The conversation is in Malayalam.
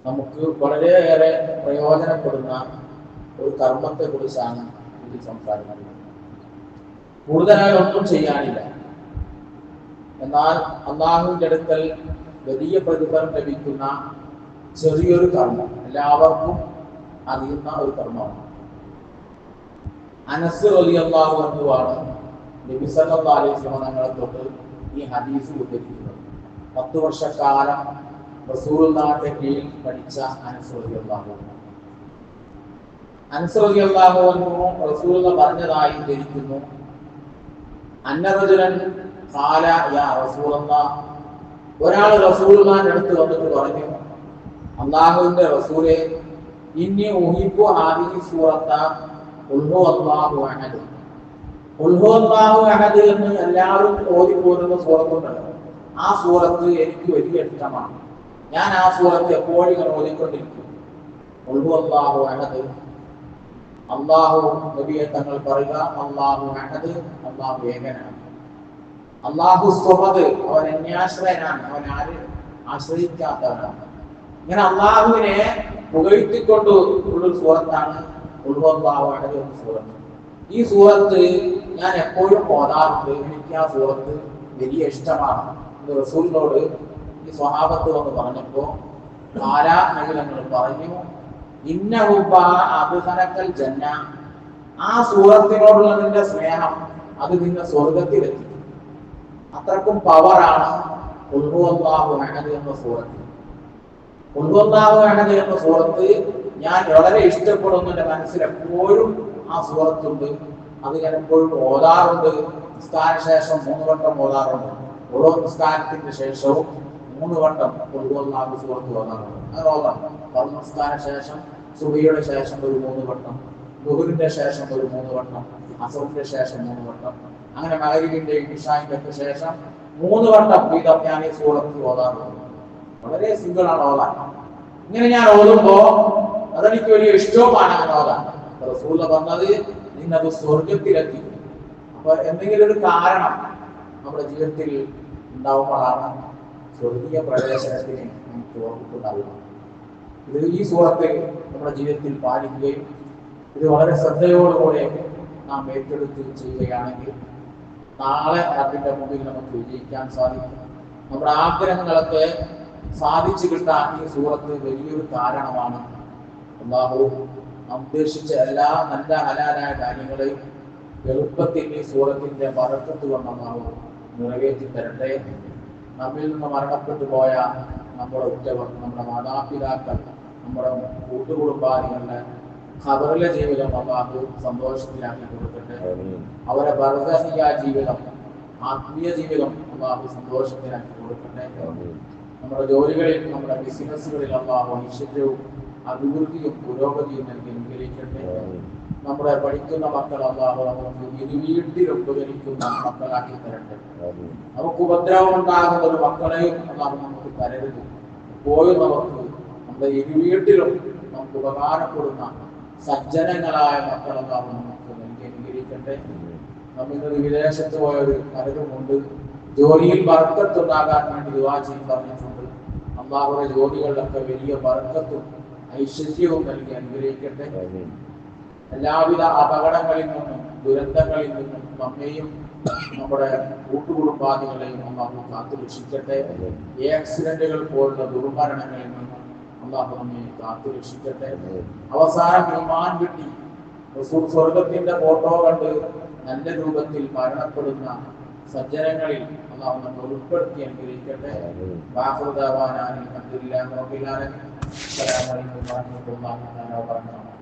നമുക്ക് വളരെയേറെ പ്രയോജനപ്പെടുന്ന ഒരു കർമ്മത്തെ കുറിച്ചാണ് ഇതിൽ സംസാരിക്കുന്നത്. കൂടുതലായി ഒന്നും ചെയ്യാനില്ല, എന്നാൽ അള്ളാഹുവിന്റെ അടുക്കൽ വലിയ പ്രതിഫലം ലഭിക്കുന്ന ചെറിയൊരു കർമ്മം, എല്ലാവർക്കും അറിയുന്ന ഒരു കർമ്മമാണ്. അനസ് റളിയല്ലാഹു അൻഹു ആണ് നബി സല്ലല്ലാഹു അലൈഹി വസല്ലം തങ്ങളെ തൊട്ട് ഈ ഹദീസ് ഉദ്ധരിക്കുന്നത്. 10 വർഷക്കാലം റസൂലുള്ളാഹിയുടെ കീഴിൽ പഠിച്ച അനസ് റളിയല്ലാഹു അൻഹു. അനസ് റളിയല്ലാഹു അൻഹു റസൂലുള്ളാഹി പറഞ്ഞതായി ഉദ്ധരിക്കുന്നു, അന്ന റജുലൻ ഖാല യാ റസൂലല്ലാഹ്, ഒരാൾ റസൂലുള്ളാഹിന്റെ അടുത്ത് വന്നിട്ട് പറഞ്ഞു, അല്ലാഹുവിന്റെ റസൂലേ, ഇന്നി ഉഹിബ്ബു ഹാദിഹി സൂറത്ത ഖുൽ ഹുവല്ലാഹു അഹദ്. ഖുൽ ഹുവല്ലാഹു അഹദ് എന്ന് എല്ലാവരും ഓതിപ്പോരുന്ന സൂറത്തുണ്ടല്ലോ, ആ സൂറത്ത് എനിക്ക് വലിയ ഇഷ്ടമാണ്. ഞാൻ ആ സൂറത്ത് എപ്പോഴും ഓതിക്കൊണ്ടിരിക്കും. ഖുൽ ഹുവല്ലാഹു അഹദ്, അല്ലാഹു നബിയെ തങ്ങൾ പറയുക, അല്ലാഹു അഹദ്, അല്ലാഹു ഏകനാണ്. അല്ലാഹു സ്വമദ്, അവൻ അന്യാശ്രയനാണ്, അവൻ ആരും ആശ്രയിക്കാത്തവനാണ്. ഇങ്ങനെ അള്ളാഹുവിനെ പുകഴ്ത്തിക്കൊണ്ട് ഉള്ള സൂറത്താണ് ഖുൽ ഹുവല്ലാഹു അഹദ് എന്ന സൂറത്ത്. ഈ സൂറത്ത് ഞാൻ എപ്പോഴും ഓതാറുണ്ട്, എനിക്ക് ആ സൂറത്ത് വലിയ ഇഷ്ടമാണ്. റസൂലിനോട് ഈ സ്വഹാബത്ത് വന്ന് പറഞ്ഞപ്പോ നബിതങ്ങൾ പറഞ്ഞു, ഇന്നഹുബ്ബ അദ്ഖലക്കൽ ജന്ന, ആ സൂറത്തിനോടുള്ള നിന്റെ സ്നേഹം അത് നിന്നെ സ്വർഗത്തിലെത്തി. അത്രക്കും പവറാണ് ഖുൽ ഹുവല്ലാഹു അഹദ് എന്ന സൂറത്ത്. ഖുൽ ഹുവല്ലാഹു അഹദ് എന്ന സൂറത്ത് ഞാൻ വളരെ ഇഷ്ടപ്പെടുന്നു. എൻ്റെ മനസ്സിൽ എപ്പോഴും ആ സൂറത്തുണ്ട്. അത് ഞാൻ എപ്പോഴും ഓതാറുണ്ട്. നിസ്കാര ശേഷം 3 വട്ടം ഓതാറുണ്ട്. ഓരോ നിസ്കാരത്തിന് ശേഷവും 3 വട്ടം ഖുൽ ഹുവല്ലാഹു സൂറത്ത് ഓതാറുണ്ട്. അങ്ങനെ ഓതാം. നിസ്കാര ശേഷം, സുബഹിയുടെ ശേഷം ഒരു 3 വട്ടം, ദുഹറിന്റെ ശേഷം ഒരു 3 വട്ടം, അസറിന്റെ ശേഷം 3 വട്ടം, അങ്ങനെ മഗ്‌രിബിന്റെ ഇശാഇന്റെ ഒക്കെ ശേഷം 3 വട്ടം വീതം ഞാൻ ഈ സൂറത്ത് ഓതാറുണ്ട്. വളരെ സിമ്പിൾ ആണ് ഓതാൻ. ഇങ്ങനെ ഞാൻ ഓതുമ്പോ അതെനിക്ക് വലിയ ഇഷ്ടവുമാണ് അങ്ങനെ ഓതാൻ. റസൂൽ പറഞ്ഞത് നിന്നത് സ്വർഗത്തിലെത്തി. അപ്പൊ എന്തെങ്കിലും ഒരു കാരണം നമ്മുടെ ജീവിതത്തിൽ ഉണ്ടാവുമ്പോഴാണ് സ്വർഗീയ പ്രവേശനത്തിന് നമുക്ക് ഓർമ്മിക്കുന്നുണ്ടാവുക. ഇത് ഈ സൂറത്ത് നമ്മുടെ ജീവിതത്തിൽ പാലിക്കുകയും ഇത് വളരെ ശ്രദ്ധയോടുകൂടെ നാം ഏറ്റെടുത്ത് ചെയ്യുകയാണെങ്കിൽ നാളെ അതിന്റെ മുമ്പിൽ നമുക്ക് വിജയിക്കാൻ സാധിക്കും. നമ്മുടെ ആഗ്രഹങ്ങളൊക്കെ സാധിച്ചു കിട്ടാൻ ഈ സൂറത്ത് വലിയൊരു കാരണമാണ്. അല്ലാഹു ഉദ്ദേശിച്ച എല്ലാ നല്ല ഹലാലായ കാര്യങ്ങളെയും എളുപ്പത്തിൽ ഈ സൂറത്തിന്റെ ബറക്കത്ത് കൊണ്ട് അല്ലാഹു നിറവേറ്റി തരട്ടെ. നമ്മിൽ നിന്ന് മരണപ്പെട്ടു പോയ നമ്മുടെ ഉറ്റവർ, നമ്മുടെ മാതാപിതാക്കൾ, നമ്മുടെ കൂട്ടുകുടുംബാദികളുടെ ഖബറിലെ ജീവിതം അല്ലാഹു സന്തോഷത്തിലാക്കി കൊടുക്കട്ടെ. അവരെ ബർസഖിയ ജീവിതം, ആത്മീയ ജീവിതം അല്ലാഹു സന്തോഷത്തിലാക്കി കൊടുക്കട്ടെ. നമ്മുടെ ജോലികളിൽ, നമ്മുടെ ബിസിനസ്സുകളിൽ അല്ലാഹു ഐശ്വര്യവും അഭിവൃദ്ധിയും പുരോഗതിയും നൽകി അനുഗ്രഹിക്കട്ടെ. നമ്മുടെ പഠിക്കുന്ന മക്കൾ അല്ലാഹു നമുക്ക് ഇരുവീട്ടിൽ ഉപകരിക്കുന്ന മക്കളാക്കി തരട്ടെ. നമുക്ക് ഉപദ്രവം ഉണ്ടാകുന്ന ഒരു മക്കളെയും അല്ലാഹു നമുക്ക് തരരുത്. എപ്പോഴും നമുക്ക് നമ്മുടെ ഇരുവീട്ടിലും നമുക്ക് ഉപകാരപ്പെടുന്ന സജ്ജനങ്ങളായ മക്കൾ അല്ലാഹു നമുക്ക് നൽകി അനുഗ്രഹിക്കട്ടെ. നമ്മിന്നൊരു വിദേശത്ത് പോയൊരു പലരുമുണ്ട്. ജോലിയിൽ ബർക്കത്തുണ്ടാകാൻ വേണ്ടി ദുആ ചെയ്ത് പറഞ്ഞിട്ടുണ്ട്. അല്ലാഹുവിന്റെ ജോലികളിലൊക്കെ വലിയ ബർക്കത്തും ഐശ്വര്യവും നൽകി അനുഗ്രഹിക്കട്ടെ. എല്ലാവിധ അപകടങ്ങളിൽ നിന്നും ദുരന്തങ്ങളിൽ നിന്നും നമ്മെയും നമ്മുടെ കൂട്ടുകുടുംബാദികളെയും അല്ലാഹു കാത്തു രക്ഷിക്കട്ടെ. ആക്സിഡന്റുകൾ പോലുള്ള ദുർമരണങ്ങളിൽ നിന്നും അല്ലാഹു നമ്മെ കാത്തു രക്ഷിക്കട്ടെ. അവസാനം ഈമാൻ കിട്ടി റസൂൽ സ്വർഗത്തിന്റെ ഫോട്ടോ കണ്ട് നല്ല രൂപത്തിൽ മരണപ്പെടുന്ന സജ്ജനങ്ങളിൽ അല്ലാഹു നമ്മെ ഉൾപ്പെടുത്തി അനുഗ്രഹിക്കട്ടെ. അസ്സലാമു അലൈക്കും വറഹ്മത്തുള്ളാഹി വബറകാതുഹു.